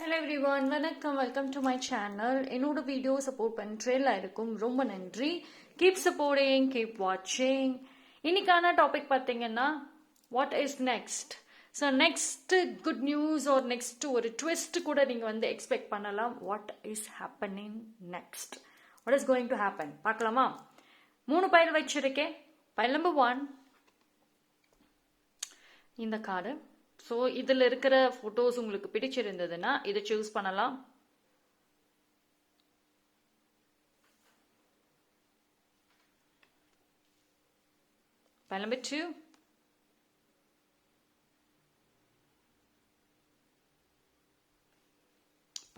Hello everyone, வணக்கம், welcome to my channel. என்னோட video support பண்ணுறேன் இருக்கும். ரொம்ப நன்றி. கீப் சப்போர்ட்டிங், கீப் வாட்சிங். இன்னைக்கான டாபிக் பார்த்தீங்கன்னா what is next. So next good news ஒரு நெக்ஸ்ட் ஒரு ட்விஸ்ட் கூட நீங்கள் வந்து எக்ஸ்பெக்ட் பண்ணலாம். What is happening next, what is going to happen பார்க்கலாமா? 3 பைல் வச்சிருக்கேன். பைல் நம்பர் 1 இந்த கார்டு. ஸோ இதில் இருக்கிற ஃபோட்டோஸ் உங்களுக்கு பிடிச்சிருந்ததுன்னா இதை சூஸ் பண்ணலாம். Pile number 2.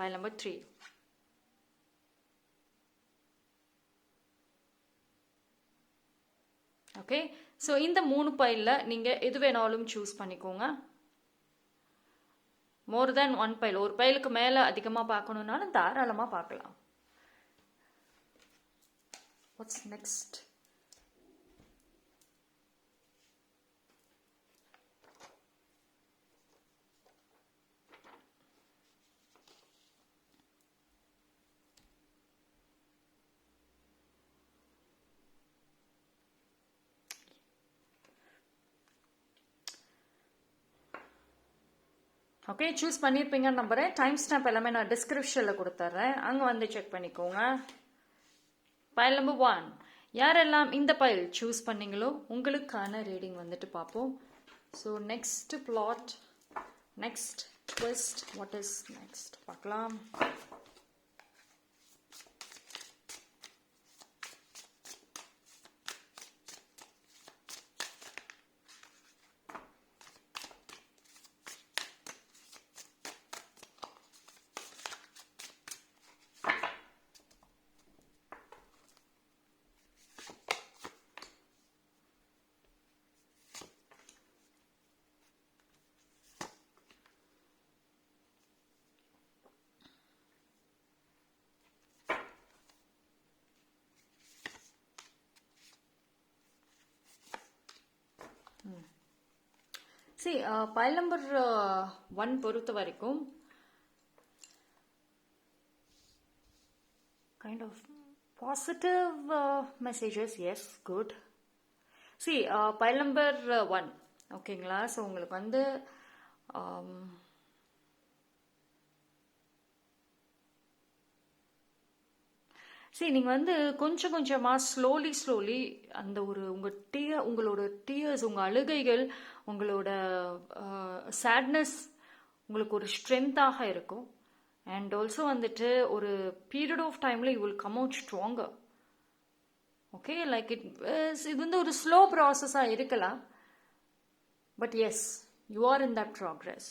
Pile number 3. Okay, so இந்த 3 பைலில் நீங்கள் எது வேணாலும் சூஸ் பண்ணிக்கோங்க. மோர் தேன் 1 பைல், ஒரு பைலுக்கு மேலே அதிகமாக பார்க்கணுன்னாலும் தாராளமாக பார்க்கலாம். What's next? ஓகே, சூஸ் பண்ணியிருப்பீங்கன்னு நம்புகிறேன். டைம் ஸ்டாம்ப் எல்லாமே நான் டிஸ்கிரிப்ஷனில் கொடுத்துட்றேன், அங்கே வந்து செக் பண்ணிக்கோங்க. பைல் நம்பர் 1 யாரெல்லாம் இந்த பைல் சூஸ் பண்ணீங்களோ உங்களுக்கான ரீடிங் வந்துட்டு பார்ப்போம். So next plot, next twist, what is next பார்க்கலாம். See, pile number 1 பொறுத்த வரைக்கும் kind of positive messages, yes, good. See, pile number 1 ஓகேங்களா. ஸோ உங்களுக்கு வந்து நீங்கள் வந்து கொஞ்சம் கொஞ்சமாக ஸ்லோலி அந்த ஒரு உங்களோட டியர்ஸ், உங்கள் அழுகைகள், உங்களோட சேட்னஸ் உங்களுக்கு ஒரு ஸ்ட்ரென்த்தாக இருக்கும். அண்ட் ஆல்சோ வந்துட்டு ஒரு பீரியட் ஆஃப் டைமில் you will come out stronger. Okay, like இது வந்து ஒரு ஸ்லோ ப்ராசஸாக இருக்கலாம். But yes, you are in that progress.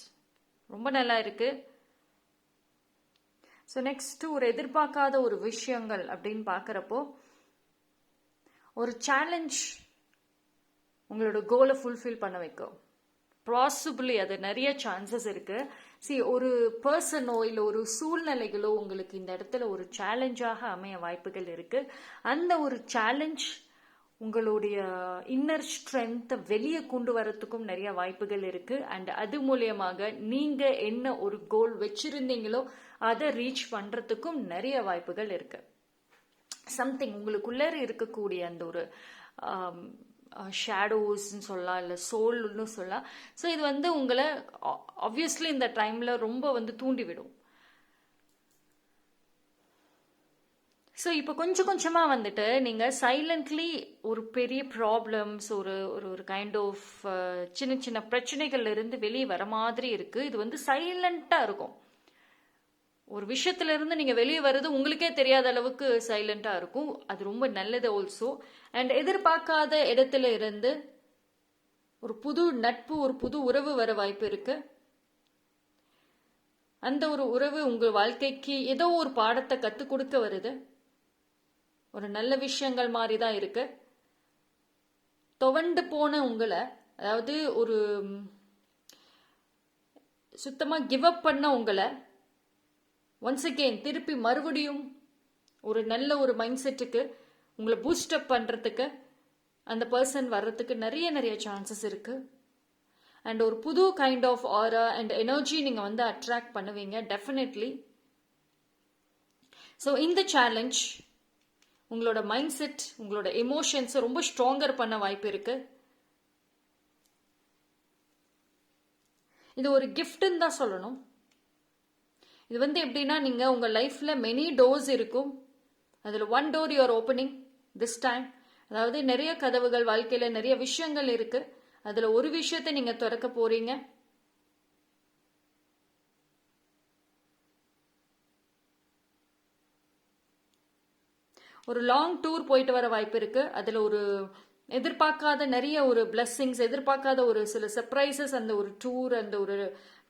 ரொம்ப நல்லா இருக்குது. ஸோ நெக்ஸ்ட் ஒரு எதிர்பார்க்காத ஒரு விஷயங்கள் அப்படின்னு பார்க்குறப்போ ஒரு சேலஞ்ச் உங்களோட கோலை ஃபுல்ஃபில் பண்ண வைக்கும். பாசிபிளி அது நிறைய சான்சஸ் இருக்கு. ஒரு பர்சனோ இல்லை ஒரு சூழ்நிலைகளோ உங்களுக்கு இந்த இடத்துல ஒரு சேலஞ்சாக அமைய வாய்ப்புகள் இருக்கு. அந்த ஒரு சேலஞ்ச் உங்களுடைய இன்னர் ஸ்ட்ரென்த்தை வெளியே கொண்டு வரத்துக்கும் நிறைய வாய்ப்புகள் இருக்கு. அண்ட் அது மூலியமாக நீங்க என்ன ஒரு கோல் வச்சிருந்தீங்களோ அதை ரீச் பண்றதுக்கும் நிறைய வாய்ப்புகள் இருக்கு. சம்திங் உங்களுக்குள்ளே இருக்கக்கூடிய அந்த ஒரு ஷேடோஸ்ன்னு சொல்லலாம், இல்லை சோல்னு சொல்லலாம். ஸோ இது வந்து உங்களை ஆப்வியஸ்லி இந்த டைம்ல ரொம்ப வந்து தூண்டிவிடும். ஸோ இப்போ கொஞ்சம் கொஞ்சமாக வந்துட்டு நீங்கள் சைலண்ட்லி ஒரு பெரிய ப்ராப்ளம்ஸ், ஒரு ஒரு கைண்ட் ஆஃப் சின்ன சின்ன பிரச்சனைகள்ல இருந்து வெளியே வர மாதிரி இருக்கு. இது வந்து சைலண்டாக இருக்கும். ஒரு விஷயத்துல இருந்து நீங்க வெளியே வர்றது உங்களுக்கே தெரியாத அளவுக்கு சைலண்டா இருக்கும். அது ரொம்ப நல்லது ஆல்சோ. அண்ட் எதிர்பார்க்காத இடத்துல இருந்து ஒரு புது நட்பு, ஒரு புது உறவு வர வாய்ப்பு இருக்கு. அந்த ஒரு உறவு உங்க வாழ்க்கைக்கு ஏதோ ஒரு பாடத்தை கற்றுக் கொடுக்க வருது. ஒரு நல்ல விஷயங்கள் மாதிரி தான் இருக்கு. துவண்டு போன உங்களை, அதாவது ஒரு சுத்தமா கிவ் அப் பண்ண உங்களை ஒன்ஸ் அகெயின் திருப்பி மறுபடியும் ஒரு நல்ல ஒரு மைண்ட் செட்டுக்கு உங்களை பூஸ்டப் பண்ணுறதுக்கு அந்த பர்சன் வர்றதுக்கு நிறைய சான்சஸ் இருக்கு. அண்ட் ஒரு புது kind of aura and energy நீங்க வந்து அட்ராக்ட் பண்ணுவீங்க டெஃபினெட்லி. ஸோ இந்த சேலஞ்ச் உங்களோட மைண்ட் செட், உங்களோட எமோஷன்ஸை ரொம்ப ஸ்ட்ராங்கர் பண்ண வாய்ப்பு இருக்கு. இது ஒரு கிஃப்ட்னு தான் சொல்லணும். இது வந்து எப்படின்னா, நீங்க உங்க லைஃப்ல மெனி டோர்ஸ் இருக்கும், அதுல one door you are opening this time. அதாவது நிறைய கதவுகள், வாழ்க்கையில நிறைய விஷயங்கள் இருக்கு, அதுல ஒரு விஷயத்தை நீங்க திறக்க போறீங்க. ஒரு லாங் டூர் போயிட்டு வர வாய்ப்பு இருக்கு. அதுல ஒரு எதிர்பார்க்காத நிறைய ஒரு பிளெஸிங்ஸ், எதிர்பார்க்காத ஒரு சில சர்ப்ரைசஸ் அந்த ஒரு டூர், அந்த ஒரு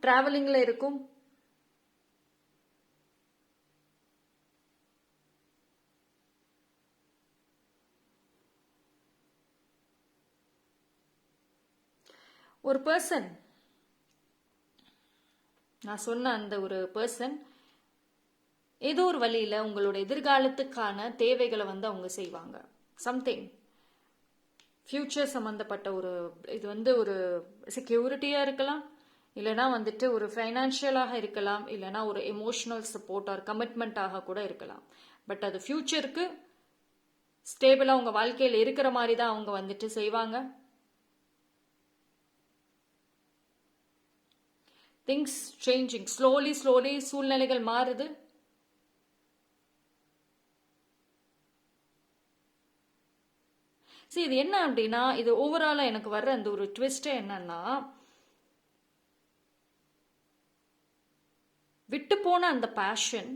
டிராவலிங்ல இருக்கும். ஒரு பர்சன், நான் சொன்ன அந்த ஒரு பர்சன் ஏதோ ஒரு வழியில உங்களோட எதிர்காலத்துக்கான தேவைகளை வந்து அவங்க செய்வாங்க. சம்திங் ஃபியூச்சர் சம்பந்தப்பட்ட ஒரு, இது வந்து ஒரு செக்யூரிட்டியா இருக்கலாம், இல்லைனா வந்துட்டு ஒரு ஃபைனான்ஷியலாக இருக்கலாம், இல்லைனா ஒரு எமோஷனல் சப்போர்ட் ஆர் கமிட்மெண்ட்டாக கூட இருக்கலாம். பட் அது ஃபியூச்சருக்கு ஸ்டேபிளா உங்க வாழ்க்கையில் இருக்கிற மாதிரி தான் அவங்க வந்துட்டு செய்வாங்க. திங்ஸ் சேஞ்சிங் ஸ்லோலி சூழ்நிலைகள் மாறுது. சரி, இது என்ன அப்படின்னா, இது ஓவராலா எனக்கு வர்ற அந்த ஒரு ட்விஸ்டே என்னன்னா, விட்டு போன அந்த பேஷன்,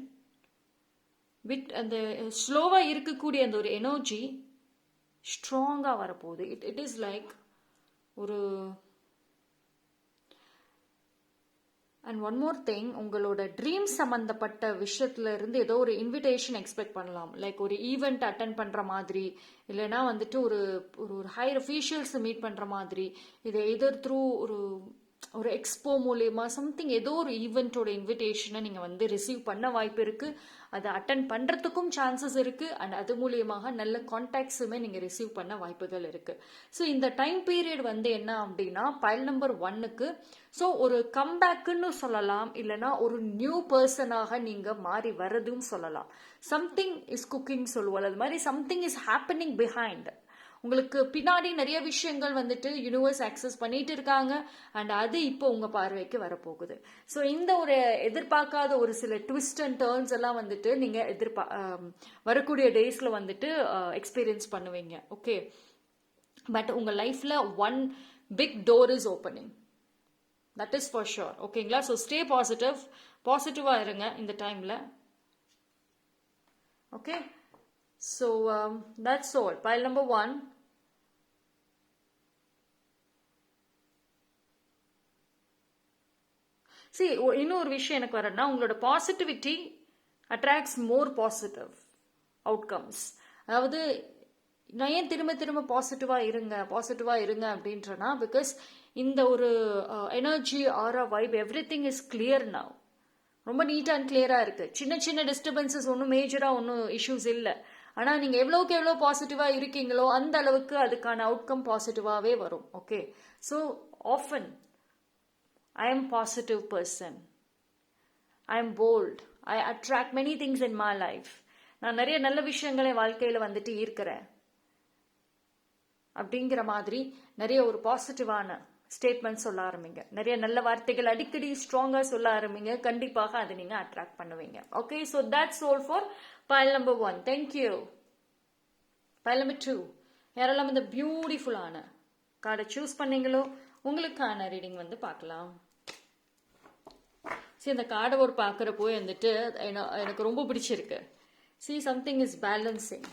அந்த ஸ்லோவா இருக்கக்கூடிய அந்த ஒரு எனர்ஜி ஸ்ட்ராங்கா வரப்போகுது. இட் இஸ் லைக் ஒரு. அண்ட் ஒன் மோர் திங், உங்களோட ட்ரீம் சம்பந்தப்பட்ட விஷயத்துல இருந்து ஏதோ ஒரு இன்விடேஷன் எக்ஸ்பெக்ட் பண்ணலாம். லைக் ஒரு ஈவெண்ட் அட்டன் பண்ற மாதிரி, இல்லைன்னா வந்துட்டு ஒரு ஒரு ஹையர் அஃபீஷியல்ஸ் மீட் பண்ற மாதிரி, இதை எதர் த்ரூ ஒரு எக்ஸ்போ மூலியமா சம்திங், ஏதோ ஒரு ஈவெண்ட்டோட இன்விடேஷனை நீங்க வந்து ரிசீவ் பண்ண வாய்ப்பு இருக்கு. அதை அட்டன் பண்றதுக்கும் சான்சஸ் இருக்கு. அண்ட் அது மூலியமாக நல்ல கான்டாக்ட்ஸுமே நீங்க ரிசீவ் பண்ண வாய்ப்புகள் இருக்கு. ஸோ இந்த டைம் பீரியட் வந்து என்ன அப்படின்னா, பைல் நம்பர் 1க்கு ஸோ ஒரு கம்பேக்குன்னு சொல்லலாம், இல்லைன்னா ஒரு நியூ பர்சனாக நீங்க மாறி வர்றதும் சொல்லலாம். சம்திங் இஸ் குக்கிங் சொல்லுவோம், அது மாதிரி சம்திங் இஸ் ஹேப்பனிங் பிஹைண்ட். உங்களுக்கு பின்னாடி நிறைய விஷயங்கள் வந்துட்டு யூனிவர்ஸ் ஆக்சஸ் பண்ணிட்டு இருக்காங்க. அண்ட் அது இப்போ உங்க பார்வைக்கு வரப்போகுது. ஸோ இந்த ஒரு எதிர்பார்க்காத ஒரு சில ட்விஸ்ட் அண்ட் டர்ன்ஸ் எல்லாம் வந்துட்டு நீங்க வரக்கூடிய டேஸ்ல வந்துட்டு எக்ஸ்பீரியன்ஸ் பண்ணுவீங்க. ஓகே, பட் உங்க லைஃப்ல one big door is opening, that is for sure. ஓகேங்களா? ஸோ ஸ்டே பாசிட்டிவா இருங்க இந்த டைம்ல. Okay, so that's all. Pile number 1. See, இன்னொரு விஷயம் எனக்கு வரேன்னா, உங்களோட positivity attracts more positive outcomes. அதாவது நான் ஏன் திரும்ப பாசிட்டிவா இருங்க அப்படின்றனா, பிகாஸ் இந்த ஒரு எனர்ஜி ஆரா vibe every thing is clear now. ரொம்ப நீட்டா அண்ட் கிளியரா இருக்கு. சின்ன டிஸ்டர்பன்சஸ் ஒன்றும் மேஜரா ஒன்றும் இஷ்யூஸ் இல்லை. ஆனால் நீங்கள் எவ்வளோக்கு எவ்வளோ பாசிட்டிவாக இருக்கீங்களோ அந்த அளவுக்கு அதுக்கான அவுட்கம் பாசிட்டிவாகவே வரும். Okay, so often I am positive person, I am bold, I attract many things in my life. நான் நிறைய நல்ல விஷயங்களை வாழ்க்கையில் வந்துட்டு ஈர்க்கிறேன் அப்படிங்கிற மாதிரி நிறைய ஒரு பாசிட்டிவான ஸ்டேட்மெண்ட் சொல்ல ஆரம்பிங்க. நிறைய நல்ல வார்த்தைகள் அடிக்கடி ஸ்ட்ராங்காக சொல்ல ஆரம்பிங்க. கண்டிப்பாக அதை நீங்கள் அட்ராக்ட் பண்ணுவீங்க. Okay, so that's all for pile number 1. Thank you. Pile number 2. யாரெல்லாம் இந்த பியூட்டிஃபுல்லான கார்டை சூஸ் பண்ணீங்களோ உங்களுக்கான ரீடிங் வந்து பார்க்கலாம். சரி, இந்த கார்டை ஒரு பார்க்குறப்போ வந்துட்டு எனக்கு ரொம்ப பிடிச்சிருக்கு. See, something is balancing.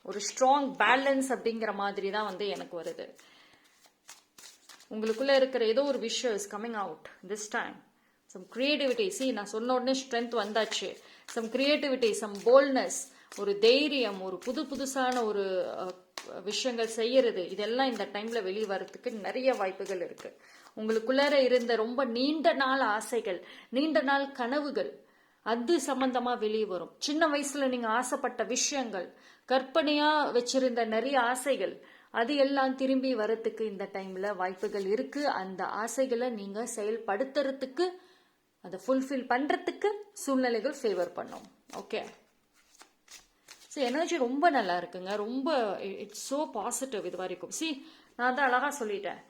ஒரு ஸ்ட்ராங் பேலன்ஸ் அப்படிங்கிற மாதிரி தான் வந்து எனக்கு வருது. உங்களுக்குள்ள இருக்கிற ஏதோ ஒரு விஷயம் is coming out this time. Some creativity. See, நான் சொன்ன உடனே ஸ்ட்ரென்த் வந்தாச்சு. சம் கிரியேட்டிவிட்டி, சம் போல்ட்னஸ், ஒரு தைரியம், ஒரு புதுசான ஒரு விஷயங்கள் செய்யறது, இதெல்லாம் இந்த டைம்ல வெளியே வரதுக்கு நிறைய வாய்ப்புகள் இருக்கு. உங்களுக்குள்ளார இருந்த ரொம்ப நீண்ட நாள் ஆசைகள், நீண்ட நாள் கனவுகள், அது சம்பந்தமா வெளியே வரும். சின்ன வயசுல நீங்க ஆசைப்பட்ட விஷயங்கள், கற்பனையா வச்சிருந்த நிறைய ஆசைகள், அது எல்லாம் திரும்பி வரத்துக்கு இந்த டைம்ல வாய்ப்புகள் இருக்கு. அந்த ஆசைகளை நீங்க செயல்படுத்துறதுக்கு, அதை ஃபுல்ஃபில் பண்றதுக்கு சூழ்நிலைகள் ஃபேவர் பண்ணும். ஓகே, ஸோ எனர்ஜி ரொம்ப நல்லா இருக்குங்க. ரொம்ப இட்ஸ் ஸோ பாசிட்டிவ் இது வரைக்கும். நான் தான் அழகா சொல்லிட்டேன்,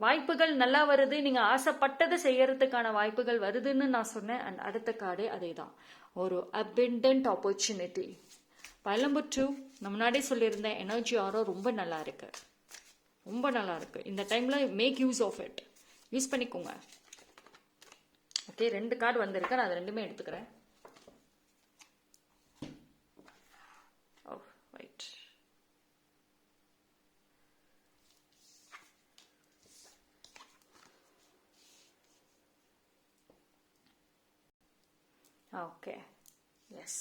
வாய்ப்புகள் நல்லா வருது, நீங்க ஆசைப்பட்டதை செய்யறதுக்கான வாய்ப்புகள் வருதுன்னு நான் சொன்னேன். அண்ட் அடுத்த கார்டே அதே தான், ஒரு அபெண்டன்ட் ஆப்பர்ச்சுனிட்டி. பைல் நம்பர் 2 நான் முன்னாடியே சொல்லியிருந்தேன், எனர்ஜி ஆரோ ரொம்ப நல்லா இருக்கு, ரொம்ப நல்லா இருக்கு. இந்த டைம்ல make use of it, use பண்ணிக்கோங்க. ஓகே, 2 கார்டு வந்திருக்கு, நான் அது ரெண்டுமே எடுத்துக்கிறேன். Right, okay, yes,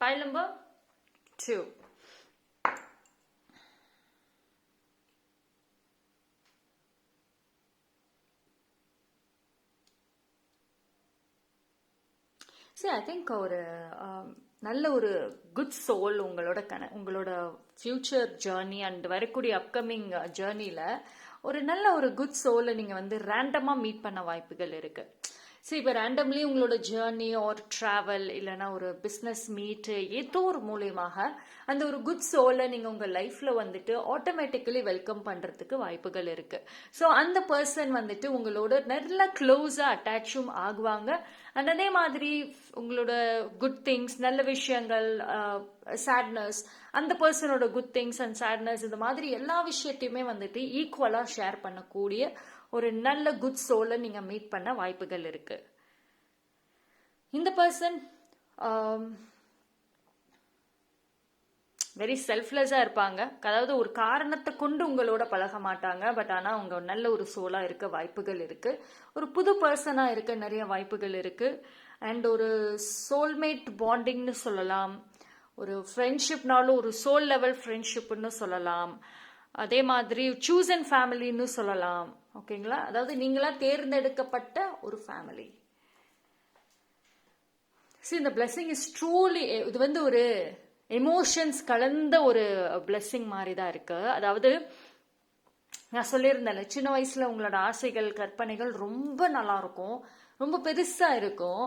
pile number 2. I think ஒரு நல்ல ஒரு குட் சோல் உங்களோட ஃபியூச்சர் ஜேர்னி அண்ட் வரக்கூடிய அப்கமிங் ஜேர்னியில் ஒரு நல்ல ஒரு குட் சோலை நீங்கள் வந்து ரேண்டமாக மீட் பண்ண வாய்ப்புகள் இருக்கு. இப்போ ரேண்டம்லி உங்களோட ஜேர்னி ஆர் ட்ராவல் இல்லைன்னா ஒரு பிஸ்னஸ் மீட்டு ஏதோ ஒரு மூலியமாக அந்த ஒரு குட் சோலை நீங்கள் உங்கள் லைஃப்பில் வந்துட்டு ஆட்டோமேட்டிக்கலி வெல்கம் பண்ணுறதுக்கு வாய்ப்புகள் இருக்குது. ஸோ அந்த பர்சன் வந்துட்டு உங்களோட நல்ல க்ளோஸாக அட்டாச்சும் ஆகுவாங்க. அண்ட் அதே மாதிரி உங்களோட குட் திங்ஸ், நல்ல விஷயங்கள், சேட்னஸ், அந்த பர்சனோட குட் திங்ஸ் அண்ட் சேட்னஸ், இந்த மாதிரி எல்லா விஷயத்தையுமே வந்துட்டு ஈக்குவலாக ஷேர் பண்ணக்கூடிய ஒரு நல்ல குட் சோலை நீங்கள் மீட் பண்ண வாய்ப்புகள் இருக்கு. இந்த பர்சன் வெரி செல்ஃப்லெஸ்ஸாக இருப்பாங்க. அதாவது ஒரு காரணத்தை கொண்டு உங்களோட பழக மாட்டாங்க. பட் ஆனால் அவங்க நல்ல ஒரு சோலாக இருக்க வாய்ப்புகள் இருக்கு. ஒரு புது பர்சனாக இருக்க நிறைய வாய்ப்புகள் இருக்கு. அண்ட் ஒரு சோல்மேட் பாண்டிங்னு சொல்லலாம், ஒரு ஃப்ரெண்ட்ஷிப்னாலும் ஒரு சோல் லெவல் ஃப்ரெண்ட்ஷிப்னு சொல்லலாம், அதே மாதிரி சூஸ் அண்ட் ஃபேமிலின்னு சொல்லலாம். ஓகேங்களா, அதாவது நீங்களா தேர்ந்தெடுக்கப்பட்ட ஒரு ஃபேமிலி. இந்த பிளெஸிங் இஸ் ட்ரூலி, இது வந்து ஒரு எமோஷன்ஸ் கலந்த ஒரு பிளெஸிங் மாதிரி தான் இருக்கு. அதாவது நான் சொல்லியிருந்தேன், சின்ன வயசுல உங்களோட ஆசைகள் கற்பனைகள் ரொம்ப நல்லா இருக்கும், ரொம்ப பெருசா இருக்கும்.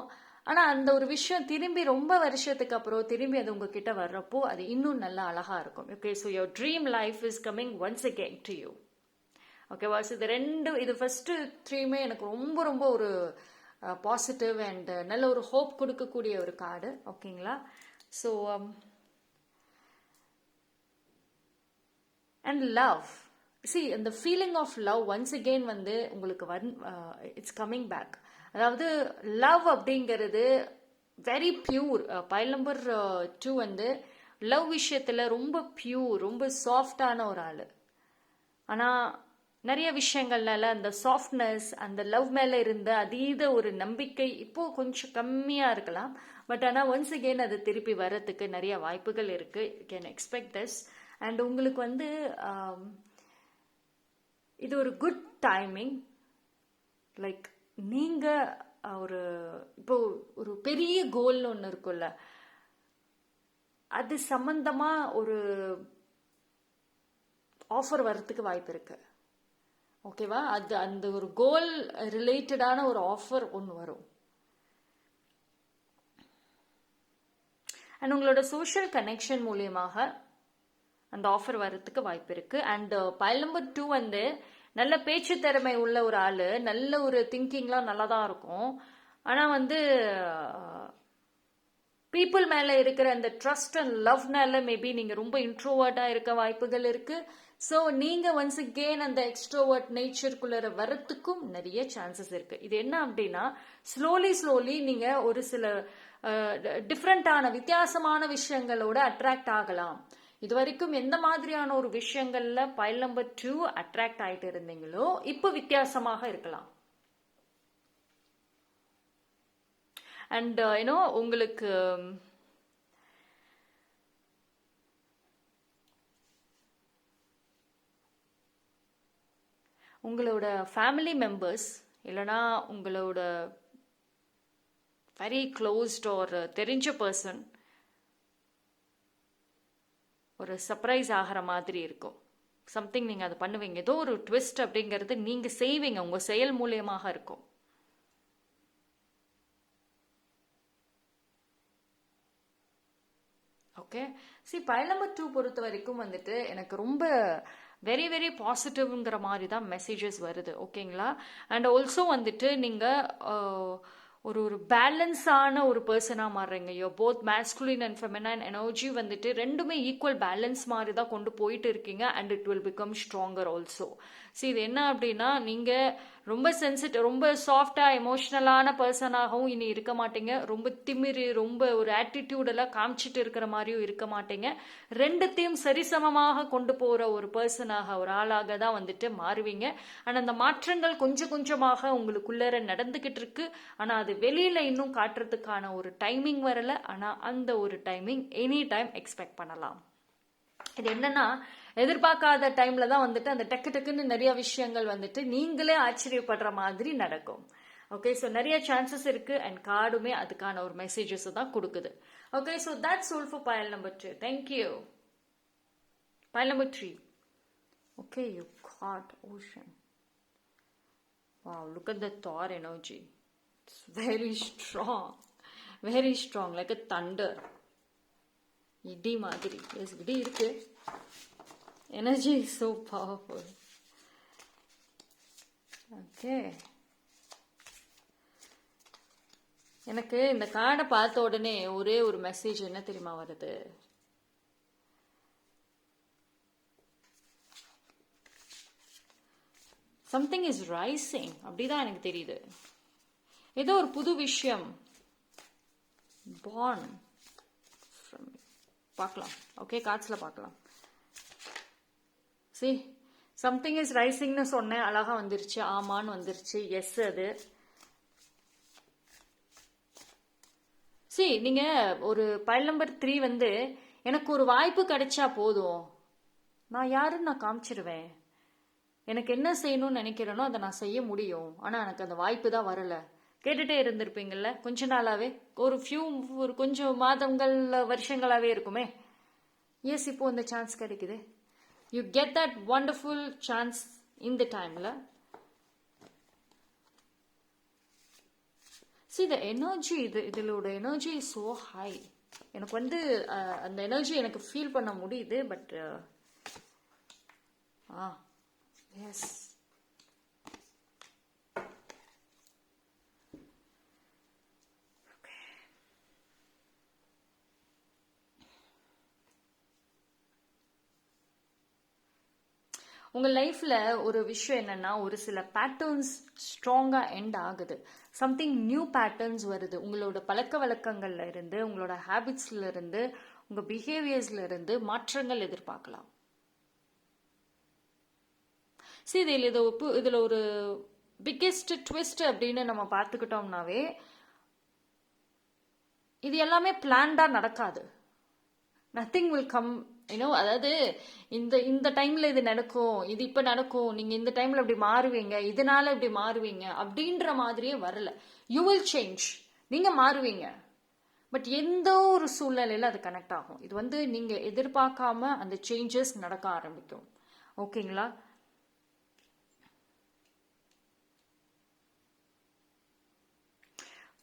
ஆனா அந்த ஒரு விஷயம் திரும்பி ரொம்ப வருஷத்துக்கு அப்புறம் திரும்பி அது உங்ககிட்ட வர்றப்போ அது இன்னும் நல்லா அழகா இருக்கும். Okay, so your dream life is coming once again to you. ஓகேவா, ஸோ இது ஃபர்ஸ்ட் 3மே எனக்கு ரொம்ப ரொம்ப ஒரு பாசிட்டிவ் அண்ட் நல்ல ஒரு ஹோப் கொடுக்கக்கூடிய ஒரு கார்டு. ஓகேங்களா, ஸோ அண்ட் லவ், அந்த feeling of love once again வந்து உங்களுக்கு இட்ஸ் கம்மிங் பேக். அதாவது லவ் அப்படிங்கிறது வெரி பியூர். பைல் நம்பர் 2 வந்து லவ் விஷயத்துல ரொம்ப பியூர், ரொம்ப சாஃப்டான ஒரு ஆள். ஆனால் நிறைய விஷயங்கள்னால அந்த சாஃப்ட்னஸ், அந்த லவ் மேலே இருந்த அதீத ஒரு நம்பிக்கை இப்போ கொஞ்சம் கம்மியாக இருக்கலாம். பட் ஆனால் ஒன்ஸ் அகெயின் அது திருப்பி வர்றதுக்கு நிறைய வாய்ப்புகள் இருக்கு. You can expect this. And உங்களுக்கு வந்து இது ஒரு குட் டைமிங். லைக் நீங்க இப்போ ஒரு பெரிய கோல்னு ஒன்று இருக்குல்ல, அது சம்பந்தமா ஒரு ஆஃபர் வர்றதுக்கு வாய்ப்பு இருக்கு. ஓகேவா, அது அந்த ஒரு கோல் ரிலேட்டடான ஒரு ஆஃபர் ஒன்று வரும். அண்ட் உங்களோட சோஷியல் கனெக்ஷன் மூலியமாக அந்த ஆஃபர் வர்றதுக்கு வாய்ப்பு இருக்கு. அண்ட் பைல் நம்பர் 2 வந்து நல்ல பேச்சு திறமை உள்ள ஒரு ஆள், நல்ல ஒரு திங்கிங்லாம் நல்லா தான் இருக்கும். ஆனால் வந்து பீப்புள் மேலே இருக்கிற அந்த ட்ரஸ்ட் அண்ட் லவ்னால மேபி நீங்கள் ரொம்ப இன்ட்ரோவர்ட்டாக இருக்க வாய்ப்புகள் இருக்கு. ஸோ நீங்கள் ஒன்ஸ் அகெயின் அந்த எக்ஸ்ட்ரோவர்ட் நேச்சருக்குள்ளே வரத்துக்கும் நிறைய சான்சஸ் இருக்கு. இது என்ன அப்படின்னா, ஸ்லோலி நீங்கள் ஒரு சில டிஃப்ரெண்டான வித்தியாசமான விஷயங்களோட அட்ராக்ட் ஆகலாம். இது வரைக்கும் எந்த மாதிரியான ஒரு விஷயங்கள்ல பைல் நம்பர் 2 அட்ராக்ட் ஆயிட்டு இருந்தீங்களோ இப்போ வித்தியாசமாக இருக்கலாம். அண்ட் உங்களுக்கு உங்களோட ஃபேமிலி மெம்பர்ஸ் இல்லைனா உங்களோட வெரி க்ளோஸ்ட் ஒரு தெரிஞ்ச பர்சன் ஒரு சர்ப்ரைஸ் ஆகிற மாதிரி இருக்கும். சம்திங் நீங்கள் அதை பண்ணுவீங்க. ஏதோ ஒரு ட்விஸ்ட் அப்படிங்கிறது நீங்கள் செய்வீங்க, உங்கள் செயல் மூலியமாக இருக்கும். ஓகே. பைல் நம்பர் 2 பொறுத்த வரைக்கும் வந்துட்டு எனக்கு ரொம்ப வெரி வெரி பாசிட்டிவ்ங்கிற மாதிரி தான் மெசேஜஸ் வருது. ஓகேங்களா. அண்ட் ஆல்சோ வந்துட்டு நீங்கள் ஒரு ஒரு பேலன்ஸான ஒரு பர்சனாக மாறுறீங்க. You both masculine and feminine energy வந்துட்டு ரெண்டுமே ஈக்குவல் பேலன்ஸ் மாதிரி தான் கொண்டு போயிட்டு இருக்கீங்க. And it will become stronger also. இது என்ன அப்படின்னா, நீங்கள் ரொம்ப சென்சிட்டிவ், ரொம்ப சாஃப்டாக எமோஷ்னலான பர்சனாகவும் இனி இருக்க மாட்டீங்க. ரொம்ப திமிரு, ரொம்ப ஒரு ஆட்டிடியூடெல்லாம் காமிச்சிட்டு இருக்கிற மாதிரியும் இருக்க மாட்டீங்க. ரெண்டுத்தையும் சரிசமமாக கொண்டு போகிற ஒரு பர்சனாக, ஒரு ஆளாக தான் வந்துட்டு மாறுவீங்க. ஆனால் அந்த மாற்றங்கள் கொஞ்சம் கொஞ்சமாக உங்களுக்குள்ளே நடந்துக்கிட்டு இருக்கு. ஆனால் அது வெளியில் இன்னும் காட்டுறதுக்கான ஒரு டைமிங் வரலை. ஆனால் அந்த ஒரு டைமிங் எனி டைம் எக்ஸ்பெக்ட் பண்ணலாம். இது என்னன்னா, எதிர்பார்க்காத டைம்ல தான் வந்துட்டு அந்த டக்கு டக்குன்னு நிறைய விஷயங்கள் வந்துட்டு நீங்களே ஆச்சரியப்படுற மாதிரி நடக்கும். ஓகே. நிறைய சான்சஸ் இருக்கு. அண்ட் கார்டுமே அதுக்கான ஒரு மெசேஜஸ் தான் கொடுக்குது. Okay. That's all for pile number 2. Thank you. pile number 3. Okay, you got ocean. Wow, look at the Thor energy. It's very strong. Very strong, like a thunder. இடி மாதிரி. S, இடி இருக்கு. Energy is so powerful. Okay. எனக்கு இந்த கார்டை பார்த்த உடனே ஒரே ஒரு மெசேஜ் என்ன தெரியுமா வருது? சம்திங் இஸ் ரைசிங் அப்படிதான் எனக்கு தெரியுது. ஏதோ ஒரு புது விஷயம். பார்ன் பார்க்கலாம். ஓகே, கார்ட்ஸில் பார்க்கலாம். சம்திங் இஸ் ரைசிங்னு சொன்னேன், அழகா வந்துருச்சு. ஆமான்னு வந்துருச்சு. எஸ், அது நீங்க ஒரு pile number 3 வந்து எனக்கு ஒரு வாய்ப்பு கிடைச்சா போதும், நான் யாருன்னு நான் காமிச்சிருவேன். எனக்கு என்ன செய்யணும்னு நினைக்கிறேனோ அதை நான் செய்ய முடியும். ஆனா எனக்கு அந்த வாய்ப்பு தான் வரல. கேட்டுட்டே இருந்திருப்பீங்கல்ல கொஞ்ச நாளாவே, ஒரு கொஞ்சம் மாதங்கள் வருஷங்களாவே இருக்குமே. எஸ், இப்போ இந்த சான்ஸ் கிடைக்குது. You get that wonderful chance இந்த டைம்ல. the எனர்ஜி, இதோட எனர்ஜி இஸ் ஸோ ஹை. எனக்கு வந்து அந்த எனர்ஜி எனக்கு ஃபீல் பண்ண முடியுது. பட் எஸ், உங்கள் லைஃப்பில் ஒரு விஷயம் என்னென்னா, ஒரு சில பேட்டர்ன்ஸ் ஸ்ட்ராங்காக எண்ட் ஆகுது. சம்திங் நியூ பேட்டர்ன்ஸ் வருது. உங்களோட பழக்க வழக்கங்கள்ல இருந்து, உங்களோட ஹேபிட்ஸ்ல இருந்து, உங்கள் பிஹேவியர்ஸ்ல இருந்து மாற்றங்கள் எதிர்பார்க்கலாம். இதில் ஒரு பிக்கெஸ்ட் ட்விஸ்ட் அப்படின்னு நம்ம பார்த்துக்கிட்டோம்னாவே, இது எல்லாமே பிளான்டாக நடக்காது. நத்திங் வில் கம், அதாவது இந்த டைம்ல இது நடக்கும், இது இப்ப நடக்கும், நீங்க இந்த டைம்ல இப்படி மாறுவீங்க, இதனால இப்படி மாறுவீங்க அப்படின்ற மாதிரியே வரல. யூ வில் சேஞ்ச், நீங்க மாறுவீங்க. பட் எந்த ஒரு சூழ்நிலையில அது கனெக்ட் ஆகும். இது வந்து நீங்க எதிர்பார்க்காம அந்த சேஞ்சஸ் நடக்க ஆரம்பிக்கும். ஓகேங்களா.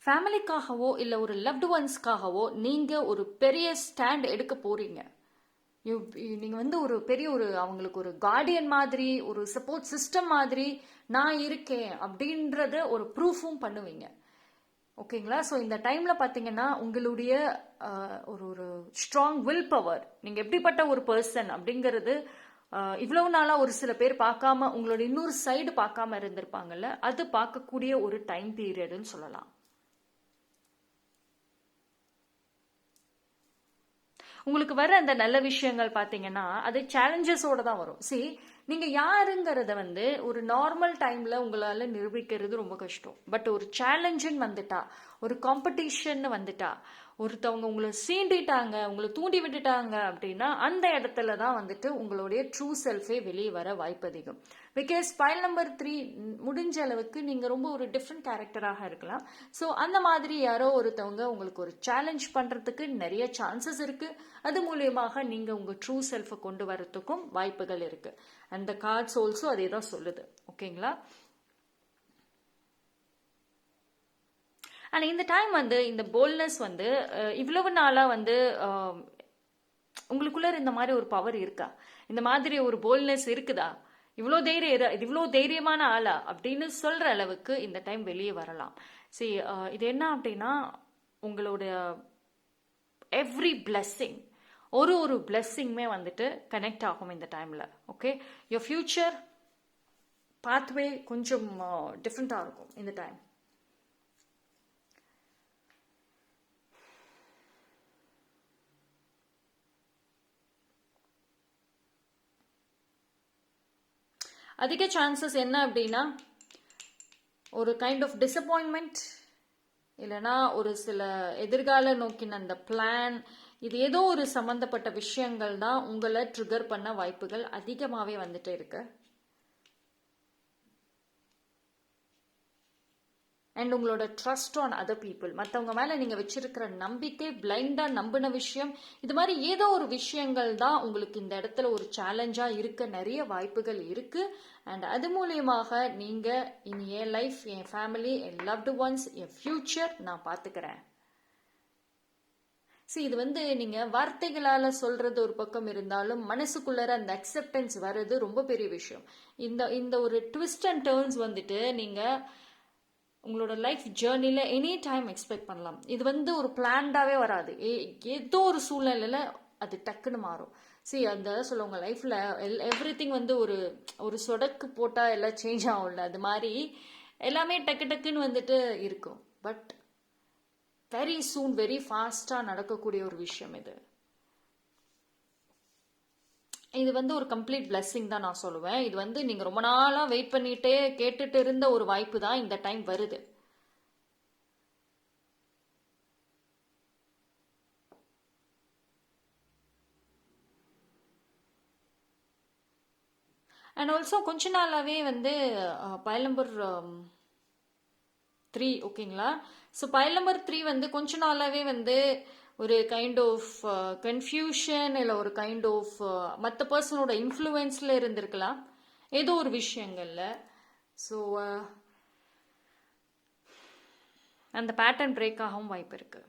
ஃபேமிலிக்காகவோ இல்லை ஒரு லவ்டு ஒன்ஸ்க்காகவோ நீங்கள் ஒரு பெரிய ஸ்டாண்ட் எடுக்க போறீங்க. நீங்கள் வந்து ஒரு பெரிய அவங்களுக்கு ஒரு கார்டியன் மாதிரி, ஒரு சப்போர்ட் சிஸ்டம் மாதிரி நான் இருக்கேன் அப்படின்றத ஒரு ப்ரூஃபும் பண்ணுவீங்க. ஓகேங்களா. இந்த டைமில் பார்த்தீங்கன்னா உங்களுடைய ஒரு ஸ்ட்ராங் வில் பவர், நீங்கள் எப்படிப்பட்ட ஒரு பர்சன் அப்படிங்கிறது இவ்வளவு நாளாக ஒரு சில பேர் பார்க்காம, உங்களோட இன்னொரு சைடு பார்க்காம இருந்திருப்பாங்கல்ல, அது பார்க்கக்கூடிய ஒரு டைம் பீரியட்னு சொல்லலாம். உங்களுக்கு வர அந்த நல்ல விஷயங்கள் பார்த்தீங்கன்னா அது சேலஞ்சஸோட தான் வரும். நீங்க யாருங்கிறத வந்து ஒரு நார்மல் டைம்ல உங்களால நிரூபிக்கிறது ரொம்ப கஷ்டம். பட் ஒரு சேலஞ்சுன்னு வந்துட்டா, ஒரு காம்படிஷன் வந்துட்டா, ஒருத்தவங்க உங்களை சீண்டிட்டாங்க, உங்களை தூண்டி விட்டுட்டாங்க அப்படின்னா அந்த இடத்துல தான் வந்துட்டு உங்களுடைய ட்ரூ செல்ஃபே வெளியே வர வாய்ப்பு அதிகம். பிகாஸ் பைல் நம்பர் 3 முடிஞ்ச அளவுக்கு நீங்க ரொம்ப ஒரு டிஃப்ரெண்ட் கேரக்டராக இருக்கலாம். ஸோ அந்த மாதிரி யாரோ ஒருத்தவங்க உங்களுக்கு ஒரு சேலஞ்ச் பண்றதுக்கு நிறைய சான்சஸ் இருக்கு. அது மூலியமாக நீங்க உங்க ட்ரூ செல்ஃபை கொண்டு வரத்துக்கும் வாய்ப்புகள் இருக்கு. அந்த கார்ட்ஸ் ஆல்சோ அதே தான் சொல்லுது. ஓகேங்களா? ஆனால் இந்த டைம் வந்து இந்த போல்ட்னஸ் வந்து இவ்வளவு நாளாக வந்து உங்களுக்குள்ள இந்த மாதிரி ஒரு பவர் இருக்கா, இந்த மாதிரி ஒரு போல்ட்னஸ் இருக்குதா, இவ்வளோ தைரியமான ஆளா அப்படின்னு சொல்ற அளவுக்கு இந்த டைம் வெளியே வரலாம். சரி, இது என்ன அப்படின்னா உங்களோட எவ்ரி பிளெஸ்ஸிங், ஒரு பிளெஸ்ஸிங்குமே வந்துட்டு கனெக்ட் ஆகும் இந்த டைம்ல. ஓகே, யோர் ஃபியூச்சர் பாத்வே கொஞ்சம் டிஃப்ரெண்டாக இருக்கும் இந்த டைம். அதிக சான்சஸ் என்ன அப்படின்னா ஒரு கைண்ட் ஆஃப் டிசப்பாயின்மெண்ட், இல்லைனா ஒரு சில எதிர்கால நோக்கின அந்த பிளான், இது ஏதோ ஒரு சம்பந்தப்பட்ட விஷயங்கள் தான் உங்களை ட்ரிகர் பண்ண வாய்ப்புகள் அதிகமாகவே வந்துட்டு இருக்கு. அண்ட் உங்களோட ட்ரஸ்ட் ஆன் அதர் பீப்புள், மற்றவங்க மேலே நீங்கள் வச்சிருக்கிற நம்பிக்கை, பிளைண்டாக நம்பின விஷயம், இது மாதிரி ஏதோ ஒரு விஷயங்கள் தான் உங்களுக்கு இந்த இடத்துல ஒரு சேலஞ்சாக இருக்க நிறைய வாய்ப்புகள் இருக்கு. அண்ட் அது மூலியமாக நீங்கள் இனி என் லைஃப், என் ஃபேமிலி, என் லவ்டு ஒன்ஸ், என் ஃபியூச்சர் நான் பார்த்துக்கிறேன். சரி, இது வந்து நீங்கள் வார்த்தைகளால் சொல்கிறது ஒரு பக்கம் இருந்தாலும் மனசுக்குள்ளார அந்த அக்செப்டன்ஸ் வர்றது ரொம்ப பெரிய விஷயம். இந்த ஒரு ட்விஸ்ட் அண்ட் டர்ன்ஸ் வந்துட்டு நீங்கள் உங்களோட லைஃப் ஜேர்னியில் எனி டைம் எக்ஸ்பெக்ட் பண்ணலாம். இது வந்து ஒரு பிளான்டாகவே வராது, ஏதோ ஒரு சூழ்நிலையில் அது டக்குன்னு மாறும். சரி, அந்த சொல்ல உங்கள் லைஃப்பில் எவ்ரிதிங் வந்து ஒரு சொடக்கு போட்டால் எல்லாம் சேஞ்ச் ஆகும்ல, அது மாதிரி எல்லாமே டக்குன்னு வந்துட்டு இருக்கும். பட் வெரி சூன், வெரி ஃபாஸ்டாக நடக்கக்கூடிய ஒரு விஷயம் இது. இது வந்து ஒரு கம்ப்ளீட் பிளெஸ்ஸிங் தான் நான் சொல்லுவேன். இது வந்து நீங்கள் ரொம்ப நாளாக வெயிட் பண்ணிட்டே கேட்டுட்டு இருந்த ஒரு வாய்ப்பு தான் இந்த டைம் வருது. அண்ட் ஆல்சோ கொஞ்ச நாளாகவே வந்து பைல் நம்பர் 3, ஓகேங்களா? ஸோ பைல் நம்பர் 3 வந்து கொஞ்ச நாளாகவே வந்து ஒரு கைண்ட் ஆஃப் கன்ஃபியூஷன், இல்லை ஒரு கைண்ட் ஆஃப் மற்ற பர்சனோட இன்ஃப்ளூயன்ஸில் இருந்திருக்கலாம் ஏதோ ஒரு விஷயங்கள்ல. ஸோ அந்த பேட்டர்ன் பிரேக் ஆகவும் வாய்ப்பு இருக்கு.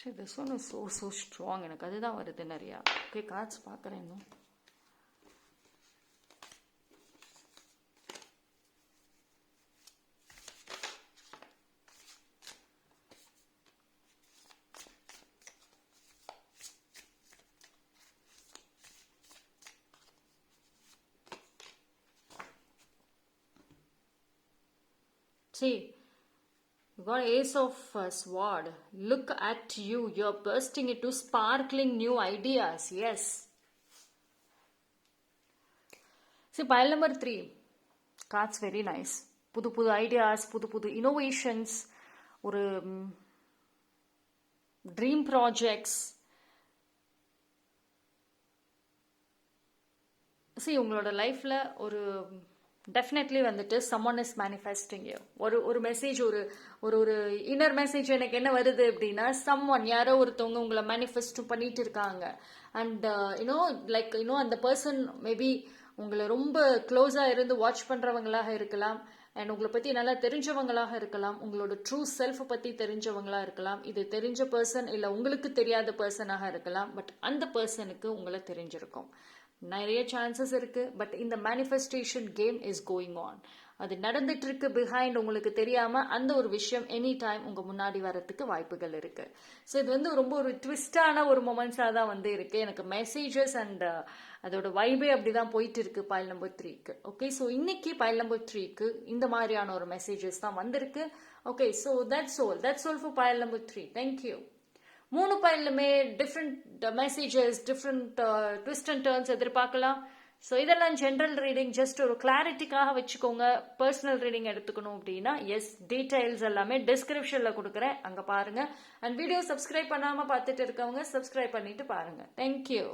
சரி, this one is so strong. எனக்கு அதுதான் வருது நிறையா. ஓகே, கார்ட்ஸ் பார்க்குறேன் இன்னும். See, you got Ace of Sword. Look at you. You're bursting into sparkling new ideas. Yes. See, pile number 3. Cards very nice. புது ideas, புது innovations, ஒரு dream projects. See, உங்களோட லைஃப்ல ஒரு டெஃபினெட்லி வந்துட்டு someone is manifesting you. ஒரு message, ஒரு inner message எனக்கு என்ன வருது அப்படின்னா, someone, யாரோ ஒருத்தவங்க உங்களை மேனிஃபெஸ்ட் பண்ணிட்டு இருக்காங்க. அண்ட் அந்த பர்சன் மேபி உங்களை ரொம்ப க்ளோஸாக இருந்து வாட்ச் பண்ணுறவங்களாக இருக்கலாம். அண்ட் உங்களை பற்றி நல்லா தெரிஞ்சவங்களாக இருக்கலாம். உங்களோட ட்ரூ செல்ஃபை பற்றி தெரிஞ்சவங்களாக இருக்கலாம். இது தெரிஞ்ச பர்சன் இல்லை உங்களுக்கு தெரியாத பர்சனாக இருக்கலாம். பட் அந்த பர்சனுக்கு உங்களை தெரிஞ்சிருக்கும். நிறைய சான்சஸ் இருக்கு. பட் இந்த manifestation game is going on. அது நடந்துட்டு இருக்கு பிஹைண்ட், உங்களுக்கு தெரியாம அந்த ஒரு விஷயம் எனி டைம் உங்க முன்னாடி வரத்துக்கு வாய்ப்புகள் இருக்கு. ஸோ இது வந்து ரொம்ப ஒரு ட்விஸ்டான ஒரு மொமெண்ட்ஸா தான் வந்து இருக்கு. எனக்கு மெசேஜஸ் அண்ட் அதோட வைபே அப்படிதான் போயிட்டு இருக்கு பைல் நம்பர் 3க்கு. ஓகே, ஸோ இன்னைக்கு பைல் நம்பர் 3க்கு இந்த மாதிரியான ஒரு மெசேஜஸ் தான் வந்திருக்கு. Okay, so that's all for file number 3. Thank you. 3 பைலுமே different messages, different twist and turns எதிர்பார்க்கலாம். ஸோ இதெல்லாம் ஜென்ரல் ரீடிங், ஜஸ்ட் ஒரு கிளாரிட்டிக்காக வச்சுக்கோங்க. பர்சனல் ரீடிங் எடுத்துக்கணும் அப்படின்னா எஸ், டீடைல்ஸ் எல்லாமே டிஸ்கிரிப்ஷனில் கொடுக்குறேன், அங்கே பாருங்கள். அண்ட் வீடியோ சப்ஸ்கிரைப் பண்ணாமல் பார்த்துட்டு இருக்கவங்க சப்ஸ்கிரைப் பண்ணிட்டு பாருங்கள். தேங்க்யூ.